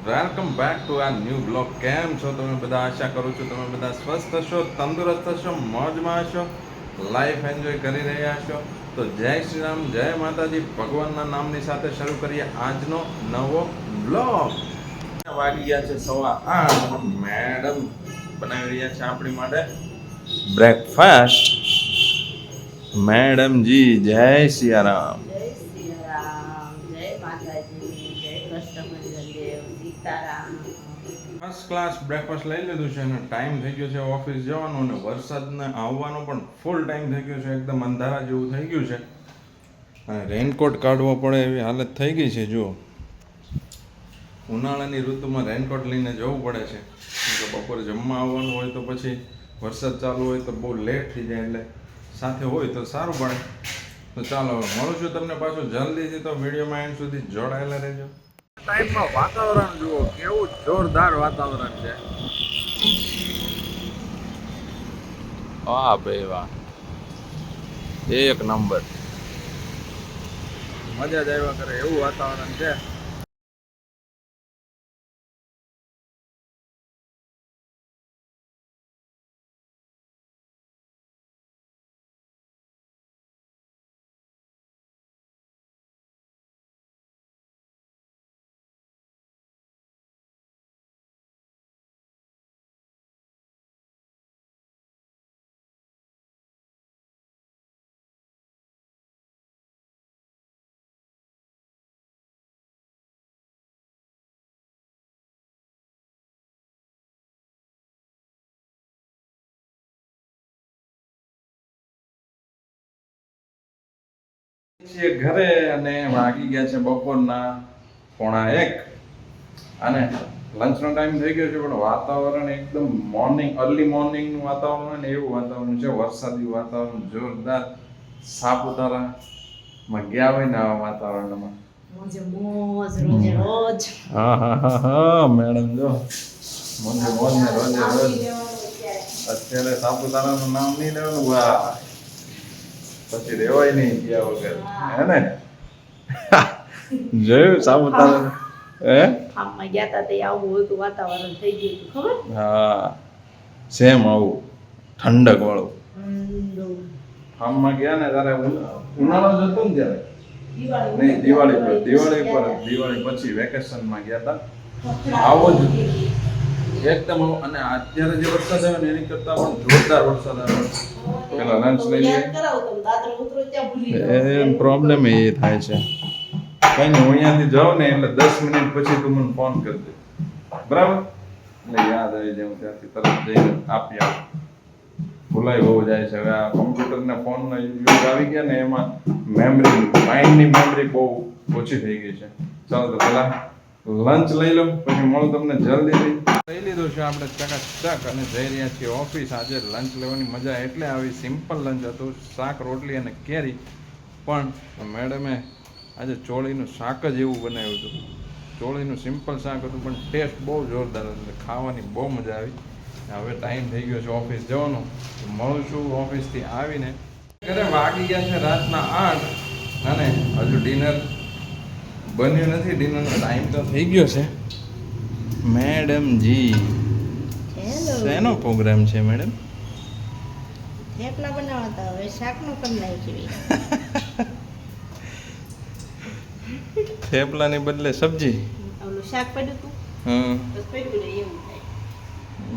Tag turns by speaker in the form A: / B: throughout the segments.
A: Welcome back to આ new blog. કેમ છો તમે બધા? આશા કરું છું તમે બધા સ્વસ્થ હશો, તંદુરસ્ત હશો, મોજમાં હશો, લાઈફ એન્જોય કરી રહ્યા છો. તો જય શ્રી રામ, જય માતાજી. ભગવાનના નામની સાથે શરૂ કરીએ આજનો નવો બ્લોગ. વાગી ગયા છે 8:15. મેડમ બનાવી રહ્યા છે આપણી માટે બ્રેકફાસ્ટ. મેડમજી જય સિયારામ. ફર્સ્ટ ક્લાસ બ્રેકફાસ્ટ લઈ લીધું છે અને ટાઈમ થઈ ગયો છે ઓફિસ જવાનો, અને વરસાદને આવવાનો પણ ફૂલ ટાઈમ થઈ ગયો છે. એકદમ અંધારા જેવું થઈ ગયું છે અને રેનકોટ કાઢવો પડે એવી હાલત થઈ ગઈ છે. જુઓ, ઉનાળાની ઋતુમાં રેનકોટ લઈને જવું પડે છે. તો બપોરે જમવા આવવાનું હોય તો પછી વરસાદ ચાલુ હોય તો બહુ લેટ થઈ જાય, એટલે સાથે હોય તો સારું પડે. તો ચાલો મળું છું તમને પાછું જલ્દીથી. તો વિડીયોમાં એન્ડ સુધી જોડાયેલા રહેજો. ટાઈમમાં વાતાવરણ જુઓ, કેવું જોરદાર વાતાવરણ છે. વાહ ભાઈ વાહ, એક નંબર. મજા જ આવ્યા કરે એવું વાતાવરણ છે. છીએ ઘરે અને વાગી ગયા છે બપોરના 1:15 અને લંચનો ટાઈમ થઈ ગયો છે. પણ વાતાવરણ એકદમ અર્લી મોર્નિંગનું વાતાવરણ ને એવું વાતાવરણ છે, વરસાદી વાતાવરણ જોરદાર. સાપુતારામાં ગયા હોય ને આવા વાતાવરણમાં હા હા હા હા મેડમ જો મોજે મોજ ને રોજે રોજ. અત્યારે સાપુતારાનું નામ નહીં લેવાનું વાહ, પછી રેવાય નહીં ગયા વગર, હે ને? જોયું સાપુતારા? હે આમાં ગયા તા તે આવું હતું વાતાવરણ થઈ ગયું હતું ખબર? હા, સેમ આવું ઠંડક વાળું. ફાર્મમાં ગયા ને ત્યારે ઉનાળો જ હતો ને ત્યારે, નહીં દિવાળી પછી વેકેશનમાં ગયા હતા. આવો જ એકદમ. અને અત્યારે જે વરસાદ આવે ને એની કરતા પણ જોરદાર વરસાદ આવે. પેલા લંચ લઈ લઈએ. પ્રોબ્લેમ એ થાય છે. કઈ નહીં, હું અહીંયાથી જાઉં ને એટલે 10 મિનિટ પછી તું મને ફોન કરજે, બરાબર? એટલે યાદ આવી જાય, હું ત્યાંથી તરત જઈને આપી આવું. ભૂલાઈ બહુ જાય છે. હવે આ કોમ્પ્યુટર ને ફોનનો યુગ આવી ગયા ને એમાં માઇન્ડની મેમરી બહુ ઓછી થઈ ગઈ છે. ચાલો તો પેલા લંચ લઈ લો, પછી મળું તમને જલ્દીથી. લઈ લીધું છે આપણે ચકાચક અને જઈ રહ્યા છીએ ઓફિસ. આજે લંચ લેવાની મજા એટલે આવી. સિમ્પલ લંચ હતું, શાક રોટલી અને કેરી. પણ મેડમે આજે ચોળીનું શાક જ એવું બનાવ્યું હતું. ચોળીનું સિમ્પલ શાક હતું પણ ટેસ્ટ બહુ જોરદાર હતો, ખાવાની બહુ મજા આવી. હવે ટાઈમ થઈ ગયો છે ઓફિસ જવાનો. મળું છું ઓફિસથી આવીને. ઘરે વાગી ગયા છે રાતના 8 અને હજુ ડિનર બન્યું નથી. ડિનરનો ટાઈમ તો થઈ ગયો છે. મેડમજી શેનો પ્રોગ્રામ છે મેડમ?
B: થેપલા બનાવતા, હવે શાકનો કરી નાખી.
A: થેપલાની બદલે સબ્જી.
B: ઓલું શાક પડ્યું તું, બસ પડ્યું ને એવું થાય.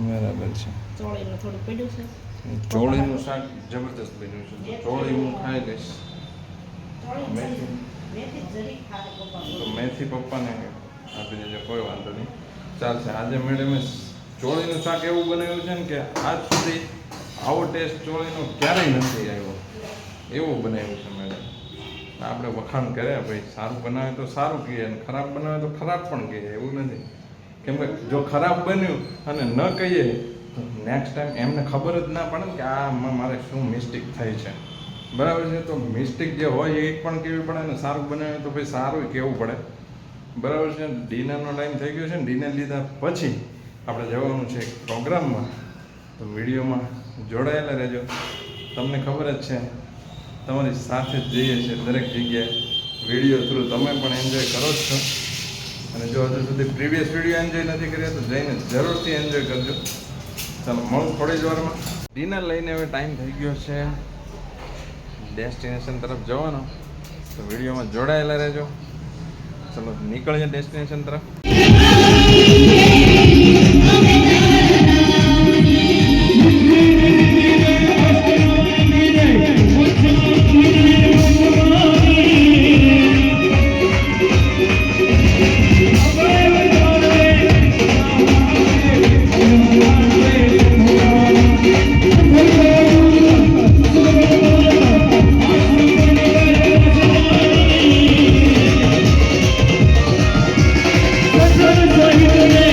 A: બરાબર છે.
B: ચોળીનું થોડું પડ્યું છે.
A: ચોળીનું શાક જબરદસ્ત બન્યું છે. તો ચોળી હું ખાઈ લઈશ. મેથી પપ્પાને આપી દેજો, કોઈ વાંધો નહીં, ચાલશે. આજે મેડમે ચોળીનું શાક એવું બનાવ્યું છે ને કે આજ સુધી આવો ટેસ્ટ ચોળીનો ક્યારેય નથી આવ્યો. એવું બનાવ્યું છે મેડમ. આપણે વખાણ કર્યા ભાઈ, સારું બનાવે તો સારું કહીએ અને ખરાબ બનાવે તો ખરાબ પણ કહીએ, એવું નથી. કેમ કે જો ખરાબ બન્યું અને ન કહીએ તો નેક્સ્ટ ટાઈમ એમને ખબર જ ના પડે ને કે આમાં મારે શું મિસ્ટેક થઈ છે. બરાબર છે? તો મિસ્ટેક જે હોય એ પણ કહેવી પડે ને સારું બનાવે તો ભાઈ સારું કહેવું પડે. બરાબર છે? ડિનરનો ટાઈમ થઈ ગયો છે ને, ડિનર લીધા પછી આપણે જવાનું છે એક પ્રોગ્રામમાં. તો વિડીયોમાં જોડાયેલા રહેજો. તમને ખબર જ છે, તમારી સાથે જ જઈએ છીએ દરેક જગ્યાએ. વિડીયો થ્રુ તમે પણ એન્જોય કરો જ છો અને જો હજુ સુધી પ્રીવિયસ વિડીયો એન્જોય નથી કર્યા તો જઈને જરૂરથી એન્જોય કરજો. ચાલો મળું થોડી જ વારમાં. ડિનર લઈને હવે ટાઈમ થઈ ગયો છે ડેસ્ટિનેશન તરફ જવાનો, તો વિડીયોમાં જોડાયેલા રહેજો. ચલો નીકળીએ ડેસ્ટિનેશન તરફ.
C: Thank you.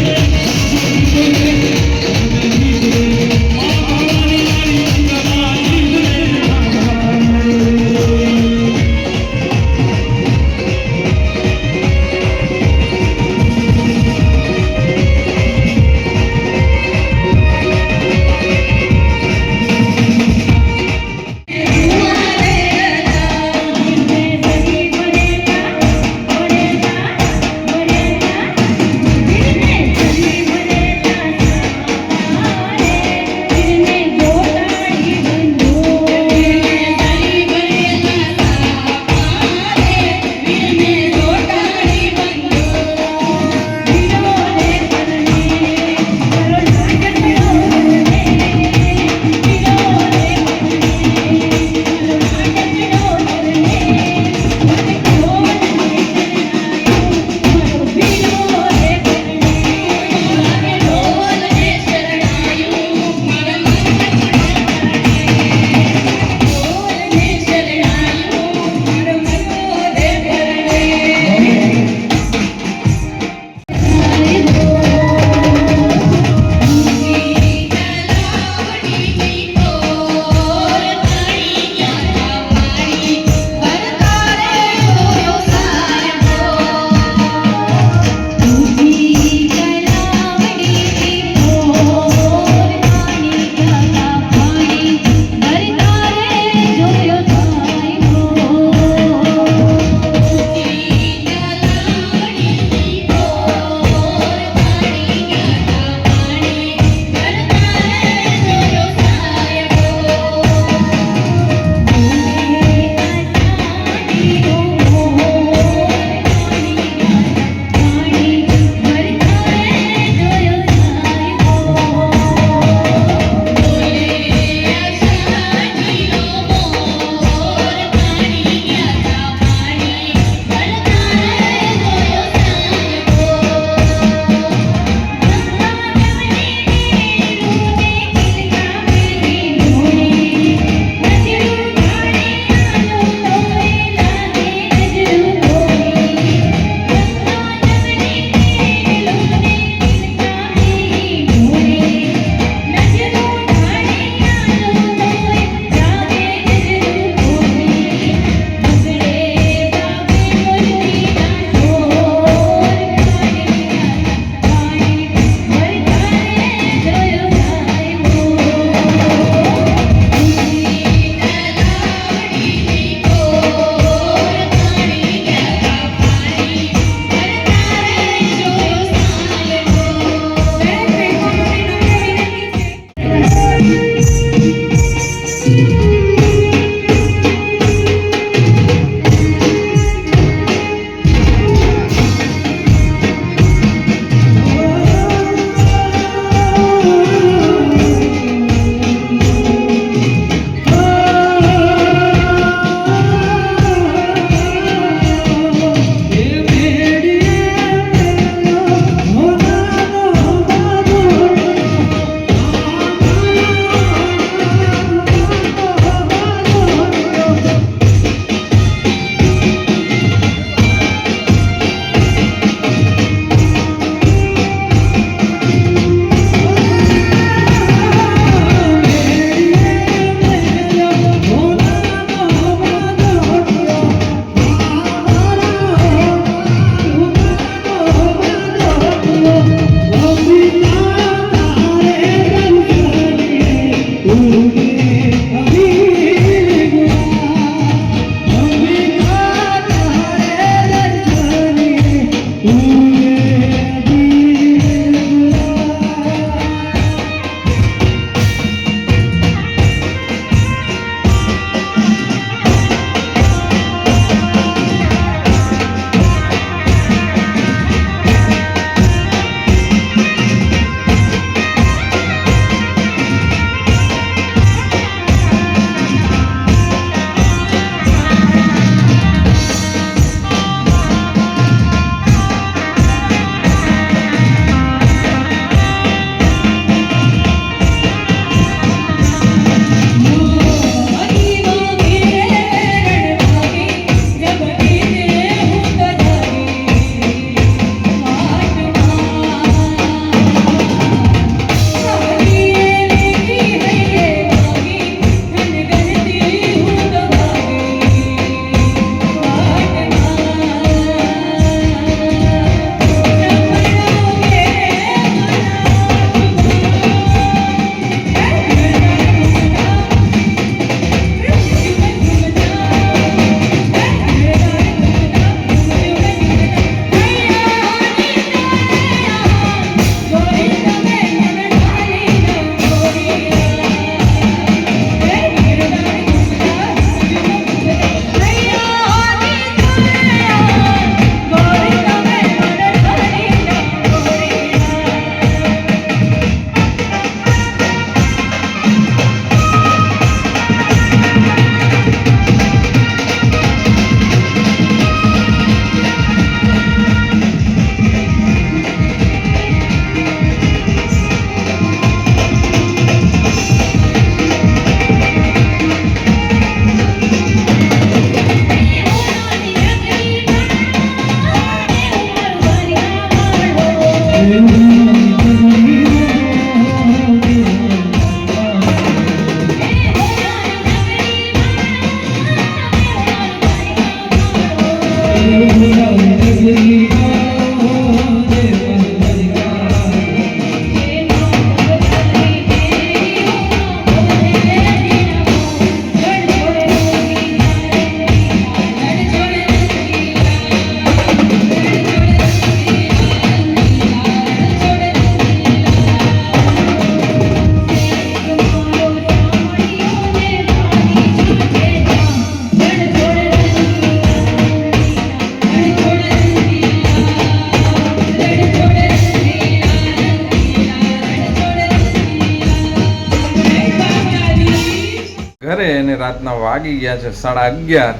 A: કરે અને રાતના વાગી ગયા છે 11:30,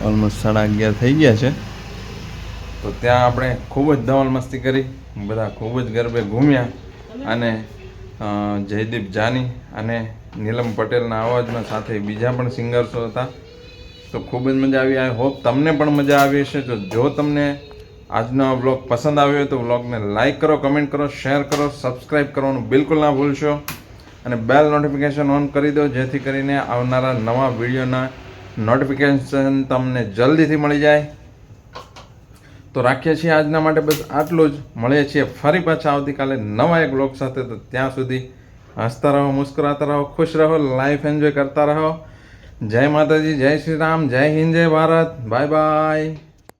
A: ઓલમોસ્ટ 11:30 થઈ ગયા છે. તો ત્યાં આપણે ખૂબ જ ધમાલ મસ્તી કરી, બધા ખૂબ જ ગરબે ઘૂમ્યા અને જયદીપ જાની અને નીલમ પટેલના અવાજમાં સાથે બીજા પણ સિંગર્સો હતા. તો ખૂબ જ મજા આવી. આઈ હોપ તમને પણ મજા આવી હશે. તો જો તમને આજનો આ વ્લોગ પસંદ આવ્યો હોય તો વ્લોગને લાઈક કરો, કમેન્ટ કરો, શેર કરો, સબસ્ક્રાઈબ કરવાનું બિલકુલ ના ભૂલશો અને બેલ નોટિફિકેશન ઓન કરી દો, જેથી કરીને આવનારા નવા વિડીયોના નોટિફિકેશન તમને જલ્દીથી મળી જાય. તો રાખીએ છીએ આજના માટે બસ આટલું જ. મળીએ છીએ ફરી પાછા આવતીકાલે નવા એક વ્લોગ સાથે. તો ત્યાં સુધી હસતા રહો, મુસ્કરાતા રહો, ખુશ રહો, લાઈફ એન્જોય કરતા રહો. જય માતાજી, જય શ્રી રામ, જય હિન્દ, જય ભારત. Bye bye.